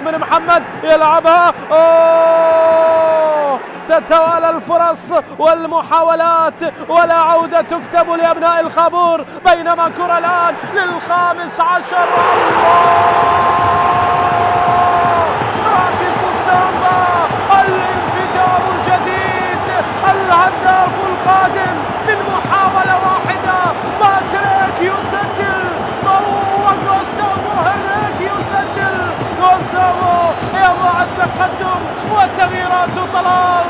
من محمد يلعبها، أوه تتوالى الفرص والمحاولات ولا عودة تكتب لأبناء الخابور، بينما كرة الآن لل15. الله، راكس السامبا، الانفجار الجديد، الهداف القادم من محاولة واحدة. باتريك يسجل، وغوستافو هنريك يسجل، غوستافو يضع التقدم وتغييرات طلال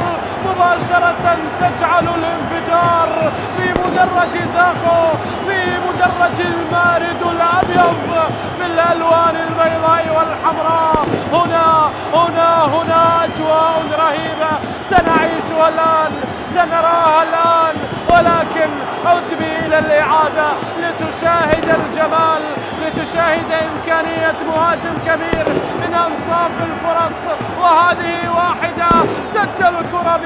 مباشرة تجعل الانفجار في مدرج زاخو، في مدرج المارد الأبيض في الألوان البيضاء والحمراء. هنا أجواء رهيبة سنعيشها الآن، سنراها الآن، ولكن عد بي إلى الإعادة لتشاهد الجمال، لتشاهد إمكانية مهاجم كبير من أنصاف الفرص. وهذه واحدة، سجل الكرة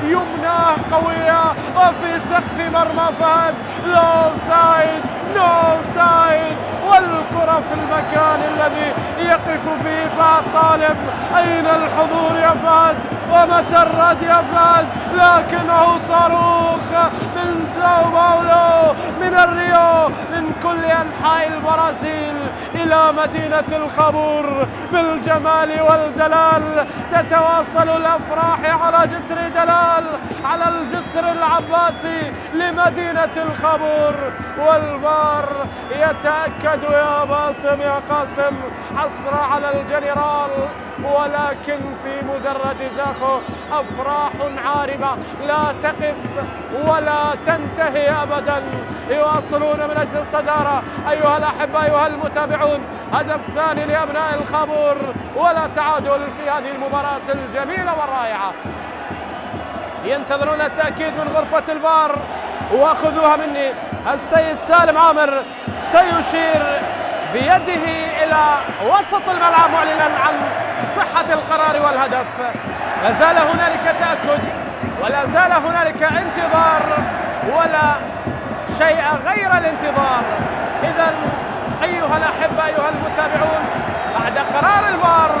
بيمناه قوية وفي سقف مرمى فهد. لا أوفسايد، نو أوفسايد، والكرة في المكان الذي يقف فيه فهد طالب. أين الحضور يا فهد؟ ومتى الرد يا فهد؟ لكنه صاروخ من ساو باولو، من الريو، من كل أنحاء البرازيل إلى مدينة الخابور. بالجمال والدلال تتواصل الأفراح على جسر دلال، على الجسر العباسي لمدينة الخابور. والفار يتأكد يا باسم يا قاسم حصر على الجنرال، ولكن في مدرج زاخو أفراح عاربة لا تقف ولا تنتهي أبدا. يواصلون من أجل الصدارة أيها الأحبة أيها المتابعون. هدف ثاني لأبناء الخابور ولا تعادل في هذه المباراة الجميلة والرائعة. ينتظرون التأكيد من غرفة الفار، وخذوها مني. السيد سالم عامر سيشير بيده إلى وسط الملعب معلنا عن صحة القرار والهدف. لا زال هنالك تأكد ولا زال هنالك انتظار ولا شيء غير الانتظار. إذن أيها الأحبة أيها المتابعون، بعد قرار الفار